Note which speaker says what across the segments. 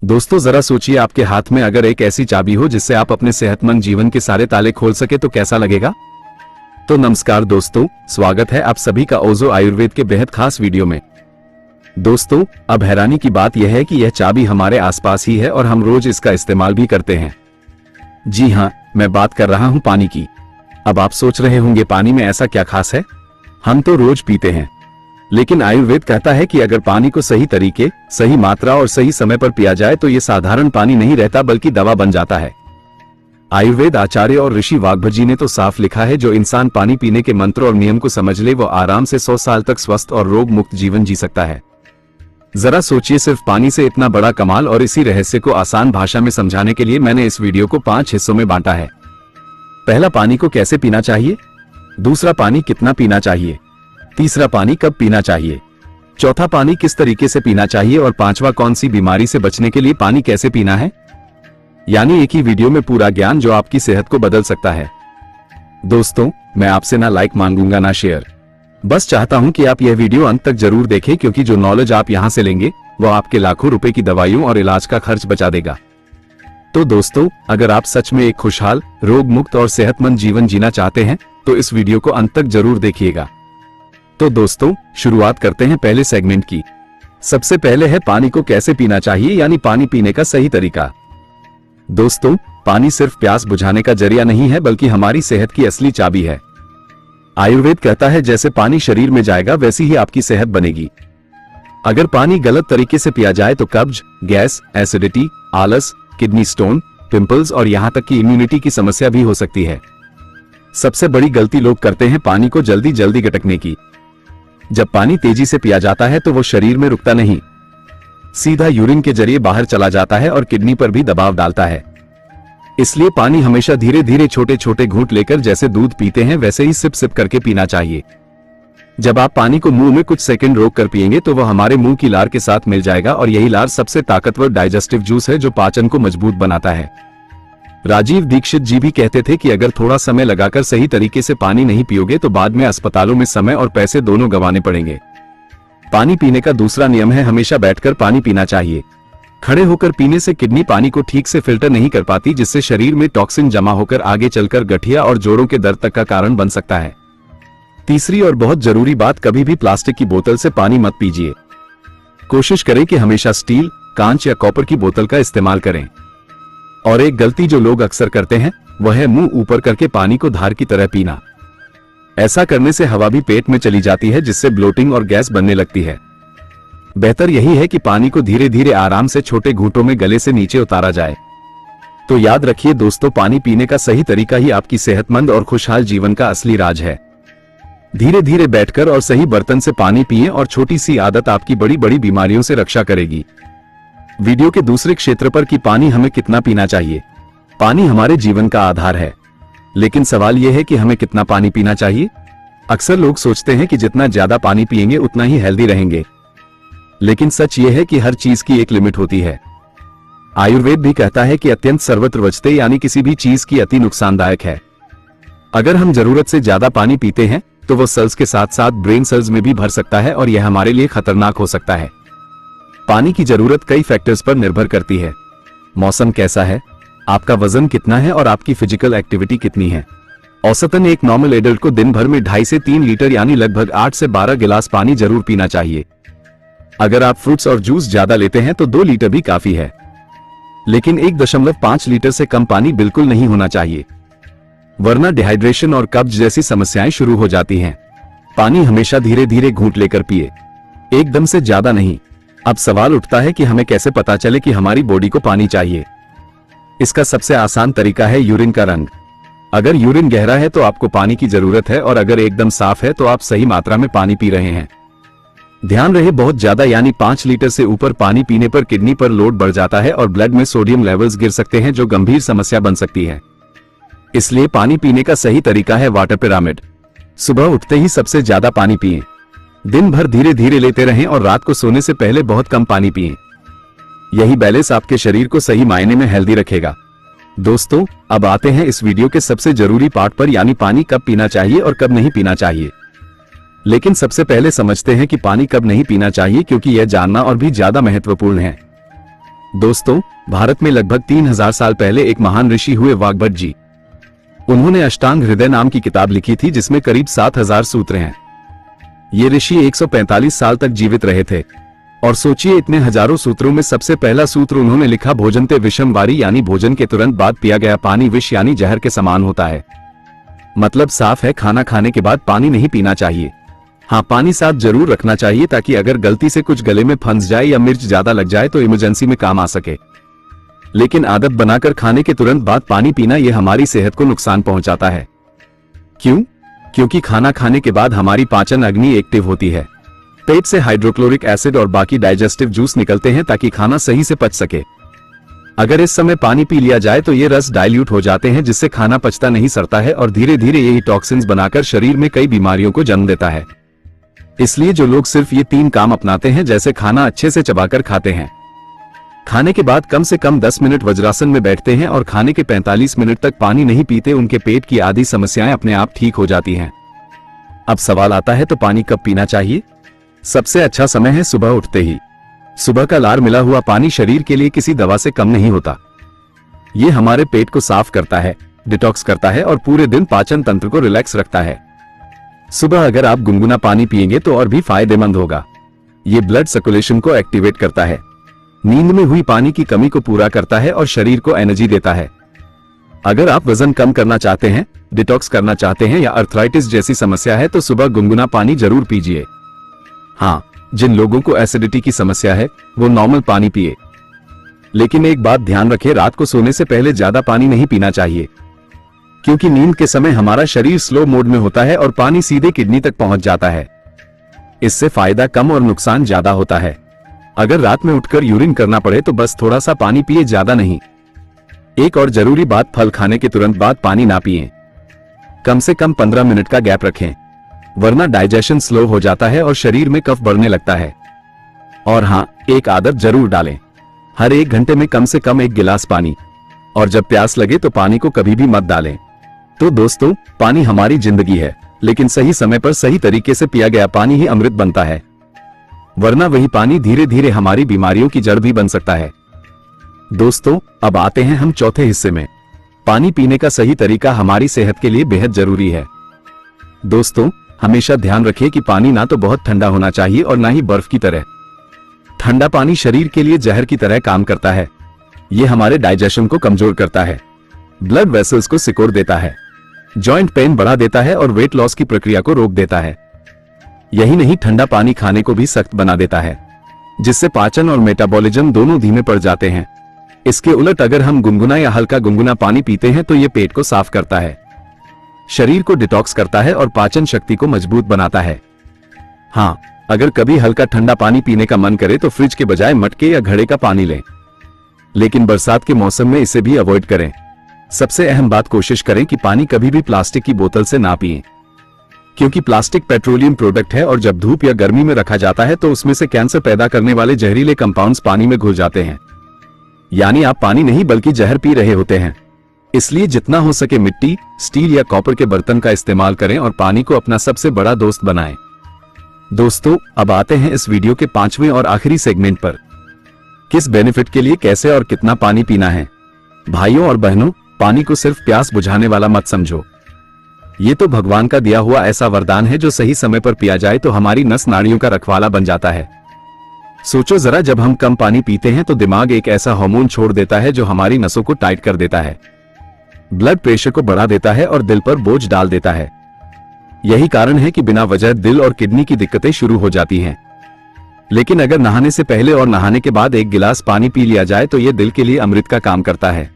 Speaker 1: दोस्तों जरा सोचिए, आपके हाथ में अगर एक ऐसी चाबी हो जिससे आप अपने सेहतमंद जीवन के सारे ताले खोल सके तो कैसा लगेगा। तो नमस्कार दोस्तों, स्वागत है आप सभी का ओजो आयुर्वेद के बेहद खास वीडियो में। दोस्तों अब हैरानी की बात यह है कि यह चाबी हमारे आसपास ही है और हम रोज इसका इस्तेमाल भी करते हैं। जी हाँ, मैं बात कर रहा हूँ पानी की। अब आप सोच रहे होंगे पानी में ऐसा क्या खास है, हम तो रोज पीते हैं। लेकिन आयुर्वेद कहता है कि अगर पानी को सही तरीके, सही मात्रा और सही समय पर पिया जाए तो ये साधारण पानी नहीं रहता बल्कि दवा बन जाता है। आयुर्वेद आचार्य और ऋषि वाग्भट जी ने तो साफ लिखा है, जो इंसान पानी पीने के मंत्र और नियम को समझ ले वो आराम से 100 साल तक स्वस्थ और रोग मुक्त जीवन जी सकता है। जरा सोचिए, सिर्फ पानी से इतना बड़ा कमाल, और इसी रहस्य को आसान भाषा में समझाने के लिए मैंने इस वीडियो को 5 हिस्सों में बांटा है। पहला, पानी को कैसे पीना चाहिए। दूसरा, पानी कितना पीना चाहिए। तीसरा, पानी कब पीना चाहिए। चौथा, पानी किस तरीके से पीना चाहिए। और पांचवा, कौन सी बीमारी से बचने के लिए पानी कैसे पीना है। यानी एक ही वीडियो में पूरा ज्ञान जो आपकी सेहत को बदल सकता है। दोस्तों मैं आपसे ना लाइक मांगूंगा ना शेयर, बस चाहता हूं कि आप यह वीडियो अंत तक जरूर देखें, क्योंकि जो नॉलेज आप यहां से लेंगे वो आपके लाखों रुपए की दवाइयों और इलाज का खर्च बचा देगा। तो दोस्तों अगर आप सच में एक खुशहाल, रोग मुक्त और सेहतमंद जीवन जीना चाहते हैं तो इस वीडियो को अंत तक जरूर देखिएगा। तो दोस्तों शुरुआत करते हैं पहले सेगमेंट की। सबसे पहले है पानी को कैसे पीना चाहिए, यानी पानी पीने का सही तरीका। दोस्तों पानी सिर्फ प्यास बुझाने का जरिया नहीं है बल्कि हमारी सेहत की असली चाबी है। आयुर्वेद कहता है जैसे पानी शरीर में जाएगा वैसी ही आपकी सेहत बनेगी। अगर पानी गलत तरीके से पिया जाए तो कब्ज, गैस, एसिडिटी, आलस, किडनी स्टोन, पिंपल्स और यहां तक कि इम्यूनिटी की समस्या भी हो सकती है। सबसे बड़ी गलती लोग करते हैं पानी को जल्दी जल्दी गटकने की। जब पानी तेजी से पिया जाता है तो वो शरीर में रुकता नहीं, सीधा यूरिन के जरिए बाहर चला जाता है और किडनी पर भी दबाव डालता है। इसलिए पानी हमेशा धीरे धीरे छोटे छोटे घूंट लेकर, जैसे दूध पीते हैं वैसे ही सिप सिप करके पीना चाहिए। जब आप पानी को मुंह में कुछ सेकंड रोक कर पिएंगे तो वह हमारे मुंह की लार के साथ मिल जाएगा, और यही लार सबसे ताकतवर डाइजेस्टिव जूस है जो पाचन को मजबूत बनाता है। राजीव दीक्षित जी भी कहते थे कि अगर थोड़ा समय लगाकर सही तरीके से पानी नहीं पियोगे तो बाद में अस्पतालों में समय और पैसे दोनों गंवाने पड़ेंगे। पानी पीने का दूसरा नियम है हमेशा बैठकर पानी पीना चाहिए। खड़े होकर पीने से किडनी पानी को ठीक से फिल्टर नहीं कर पाती, जिससे शरीर में टॉक्सिन जमा होकर आगे चलकर गठिया और जोड़ों के दर्द तक का कारण बन सकता है। तीसरी और बहुत जरूरी बात, कभी भी प्लास्टिक की बोतल से पानी मत पीजिए। कोशिश करें कि हमेशा स्टील, कांच या कॉपर की बोतल का इस्तेमाल करें। और एक गलती जो लोग अक्सर करते हैं वह है मुंह ऊपर करके पानी को धार की तरह पीना। ऐसा करने से हवा भी पेट में चली जाती है, जिससे ब्लोटिंग और गैस बनने लगती है। बेहतर यही है कि पानी को धीरे धीरे आराम से छोटे घूंटों में गले से नीचे उतारा जाए। तो याद रखिए दोस्तों, पानी पीने का सही तरीका ही आपकी सेहतमंद और खुशहाल जीवन का असली राज है। धीरे धीरे बैठकर और सही बर्तन से पानी पिएं, और छोटी सी आदत आपकी बड़ी बड़ी बीमारियों से रक्षा करेगी। वीडियो के दूसरे क्षेत्र पर कि पानी हमें कितना पीना चाहिए। पानी हमारे जीवन का आधार है, लेकिन सवाल यह है कि हमें कितना पानी पीना चाहिए। अक्सर लोग सोचते हैं कि जितना ज्यादा पानी पिएंगे उतना ही हेल्दी रहेंगे, लेकिन सच यह है कि हर चीज की एक लिमिट होती है। आयुर्वेद भी कहता है कि अत्यंत सर्वत्र वर्जते, यानी किसी भी चीज की अति नुकसानदायक है। अगर हम जरूरत से ज्यादा पानी पीते हैं तो वो सेल्स के साथ साथ ब्रेन सेल्स में भी भर सकता है, और यह हमारे लिए खतरनाक हो सकता है। पानी की जरूरत कई फैक्टर्स पर निर्भर करती है। मौसम कैसा है, आपका वजन कितना है और आपकी फिजिकल एक्टिविटी कितनी है। औसतन एक नॉर्मल एडल्ट को दिन भर में 2.5 से 3 लीटर यानी लगभग 8 से 12 गिलास पानी जरूर पीना चाहिए। अगर आप फ्रूट्स और जूस ज्यादा लेते हैं तो 2 लीटर भी काफी है, लेकिन 1.5 लीटर से कम पानी बिल्कुल नहीं होना चाहिए, वरना डिहाइड्रेशन और कब्ज जैसी समस्याएं शुरू हो जाती हैं। पानी हमेशा धीरे धीरे घूंट लेकर पिए, एकदम से ज्यादा नहीं। अब सवाल उठता है कि हमें कैसे पता चले कि हमारी बॉडी को पानी चाहिए। इसका सबसे आसान तरीका है यूरिन का रंग। अगर यूरिन गहरा है तो आपको पानी की जरूरत है, और अगर एकदम साफ है तो आप सही मात्रा में पानी पी रहे हैं। ध्यान रहे, बहुत ज्यादा यानी 5 लीटर से ऊपर पानी पीने पर किडनी पर लोड बढ़ जाता है और ब्लड में सोडियम लेवल्स गिर सकते हैं, जो गंभीर समस्या बन सकती है। इसलिए पानी पीने का सही तरीका है वाटर पिरामिड। सुबह उठते ही सबसे ज्यादा पानी पिएं, दिन भर धीरे धीरे लेते रहें, और रात को सोने से पहले बहुत कम पानी पिएं। यही बैलेंस आपके शरीर को सही मायने में हेल्दी रखेगा। दोस्तों अब आते हैं इस वीडियो के सबसे जरूरी पार्ट पर, यानी पानी कब पीना चाहिए और कब नहीं पीना चाहिए। लेकिन सबसे पहले समझते हैं कि पानी कब नहीं पीना चाहिए, क्योंकि यह जानना और भी ज्यादा महत्वपूर्ण है। दोस्तों, भारत में लगभग 3000 साल पहले एक महान ऋषि हुए वाग्भट जी। उन्होंने अष्टांग हृदय नाम की किताब लिखी थी जिसमें करीब 7000 सूत्र हैं। ये ऋषि 145 साल तक जीवित रहे थे। और सोचिए, इतने हजारों सूत्रों में सबसे पहला सूत्र उन्होंने लिखा, भोजनते विषम वारी, यानी भोजन के तुरंत बाद पिया गया पानी विष यानी जहर के समान होता है। मतलब साफ है, खाना खाने के बाद पानी नहीं पीना चाहिए। हाँ, पानी साथ जरूर रखना चाहिए ताकि अगर गलती से कुछ गले में फंस जाए या मिर्च ज्यादा लग जाए तो इमरजेंसी में काम आ सके। लेकिन आदत बनाकर खाने के तुरंत बाद पानी पीना यह हमारी सेहत को नुकसान पहुंचाता है। क्यों? क्योंकि खाना खाने के बाद हमारी पाचन अग्नि एक्टिव होती है। पेट से हाइड्रोक्लोरिक एसिड और बाकी डाइजेस्टिव जूस निकलते हैं ताकि खाना सही से पच सके। अगर इस समय पानी पी लिया जाए तो ये रस डाइल्यूट हो जाते हैं जिससे खाना पचता नहीं, सड़ता है और धीरे धीरे यही टॉक्सिन्स बनाकर शरीर में कई बीमारियों को जन्म देता है। इसलिए जो लोग सिर्फ ये 3 काम अपनाते हैं, जैसे खाना अच्छे से चबाकर खाते हैं, खाने के बाद कम से कम 10 मिनट वज्रासन में बैठते हैं और खाने के 45 मिनट तक पानी नहीं पीते, उनके पेट की आदि समस्याएं अपने आप ठीक हो जाती हैं। अब सवाल आता है, तो पानी कब पीना चाहिए? सबसे अच्छा समय है सुबह उठते ही। सुबह का लार मिला हुआ पानी शरीर के लिए किसी दवा से कम नहीं होता। ये हमारे पेट को साफ करता है, डिटॉक्स करता है और पूरे दिन पाचन तंत्र को रिलैक्स रखता है। सुबह अगर आप गुनगुना पानी पिएंगे तो और भी फायदेमंद होगा। ये ब्लड सर्कुलेशन को एक्टिवेट करता है, नींद में हुई पानी की कमी को पूरा करता है और शरीर को एनर्जी देता है। अगर आप वजन कम करना चाहते हैं, डिटॉक्स करना चाहते हैं या अर्थराइटिस जैसी समस्या है तो सुबह गुनगुना पानी जरूर पीजिए। हाँ, जिन लोगों को एसिडिटी की समस्या है वो नॉर्मल पानी पिए। लेकिन एक बात ध्यान रखें, रात को सोने से पहले ज्यादा पानी नहीं पीना चाहिए, क्योंकि नींद के समय हमारा शरीर स्लो मोड में होता है और पानी सीधे किडनी तक पहुंच जाता है। इससे फायदा कम और नुकसान ज्यादा होता है। अगर रात में उठकर यूरिन करना पड़े तो बस थोड़ा सा पानी पिए, ज्यादा नहीं। एक और जरूरी बात, फल खाने के तुरंत बाद पानी ना पिएं। कम से कम 15 मिनट का गैप रखें, वरना डाइजेशन स्लो हो जाता है और शरीर में कफ बढ़ने लगता है। और हाँ, एक आदत जरूर डालें, हर 1 घंटे में कम से कम 1 गिलास पानी, और जब प्यास लगे तो पानी को कभी भी मत डालें। तो दोस्तों, पानी हमारी जिंदगी है, लेकिन सही समय पर सही तरीके से पिया गया पानी ही अमृत बनता है, वरना वही पानी धीरे धीरे हमारी बीमारियों की जड़ भी बन सकता है। दोस्तों, अब आते हैं हम चौथे हिस्से में। पानी पीने का सही तरीका हमारी सेहत के लिए बेहद जरूरी है। दोस्तों, हमेशा ध्यान रखिए कि पानी ना तो बहुत ठंडा होना चाहिए और ना ही बर्फ की तरह। ठंडा पानी शरीर के लिए जहर की तरह काम करता है। ये हमारे डाइजेशन को कमजोर करता है, ब्लड वेसल्स को सिकोड़ देता है, जॉइंट पेन बढ़ा देता है और वेट लॉस की प्रक्रिया को रोक देता है। यही नहीं, ठंडा पानी खाने को भी सख्त बना देता है, जिससे पाचन और मेटाबॉलिज्म दोनों धीमे पड़ जाते हैं। इसके उलट अगर हम गुनगुना या हल्का गुनगुना पानी पीते हैं तो ये पेट को साफ करता है, शरीर को डिटॉक्स करता है और पाचन शक्ति को मजबूत बनाता है। हाँ, अगर कभी हल्का ठंडा पानी पीने का मन करे तो फ्रिज के बजाय मटके या घड़े का पानी लें, लेकिन बरसात के मौसम में इसे भी अवॉइड करें। सबसे अहम बात, कोशिश करें कि पानी कभी भी प्लास्टिक की बोतल से ना पिएं, क्योंकि प्लास्टिक पेट्रोलियम प्रोडक्ट है और जब धूप या गर्मी में रखा जाता है तो उसमें से कैंसर पैदा करने वाले जहरीले कंपाउंड्स पानी में घुल जाते हैं। यानी आप पानी नहीं बल्कि जहर पी रहे होते हैं। इसलिए जितना हो सके मिट्टी, स्टील या कॉपर के बर्तन का इस्तेमाल करें और पानी को अपना सबसे बड़ा दोस्त बनाएं। दोस्तों, अब आते हैं इस वीडियो के 5वें और आखिरी सेगमेंट पर। किस बेनिफिट के लिए कैसे और कितना पानी पीना है। भाइयों और बहनों, पानी को सिर्फ प्यास बुझाने वाला मत समझो। ये तो भगवान का दिया हुआ ऐसा वरदान है जो सही समय पर पिया जाए तो हमारी नस नाड़ियों का रखवाला बन जाता है। सोचो जरा, जब हम कम पानी पीते हैं तो दिमाग एक ऐसा हार्मोन छोड़ देता है जो हमारी नसों को टाइट कर देता है, ब्लड प्रेशर को बढ़ा देता है और दिल पर बोझ डाल देता है। यही कारण है कि बिना वजह दिल और किडनी की दिक्कतें शुरू हो जाती हैं। लेकिन अगर नहाने से पहले और नहाने के बाद 1 गिलास पानी पी लिया जाए तो यह दिल के लिए अमृत का काम करता है।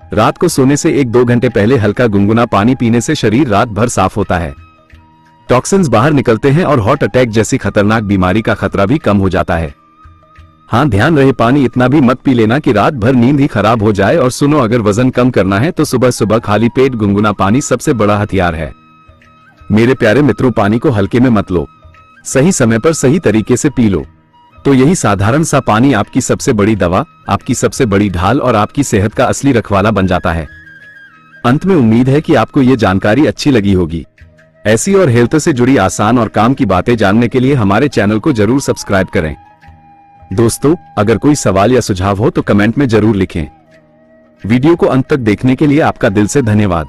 Speaker 1: रात को सोने से 1-2 घंटे पहले हल्का गुनगुना पानी पीने से शरीर रात भर साफ होता है, टॉक्सिन्स बाहर निकलते हैं और हार्ट अटैक जैसी खतरनाक बीमारी का खतरा भी कम हो जाता है। हाँ, ध्यान रहे, पानी इतना भी मत पी लेना कि रात भर नींद ही खराब हो जाए। और सुनो, अगर वजन कम करना है तो सुबह सुबह खाली पेट गुनगुना पानी सबसे बड़ा हथियार है। मेरे प्यारे मित्रों, पानी को हल्के में मत लो, सही समय पर सही तरीके से पी लो, तो यही साधारण सा पानी आपकी सबसे बड़ी दवा, आपकी सबसे बड़ी ढाल और आपकी सेहत का असली रखवाला बन जाता है। अंत में उम्मीद है कि आपको ये जानकारी अच्छी लगी होगी। ऐसी और हेल्थ से जुड़ी आसान और काम की बातें जानने के लिए हमारे चैनल को जरूर सब्सक्राइब करें। दोस्तों, अगर कोई सवाल या सुझाव हो तो कमेंट में जरूर लिखें। वीडियो को अंत तक देखने के लिए आपका दिल से धन्यवाद।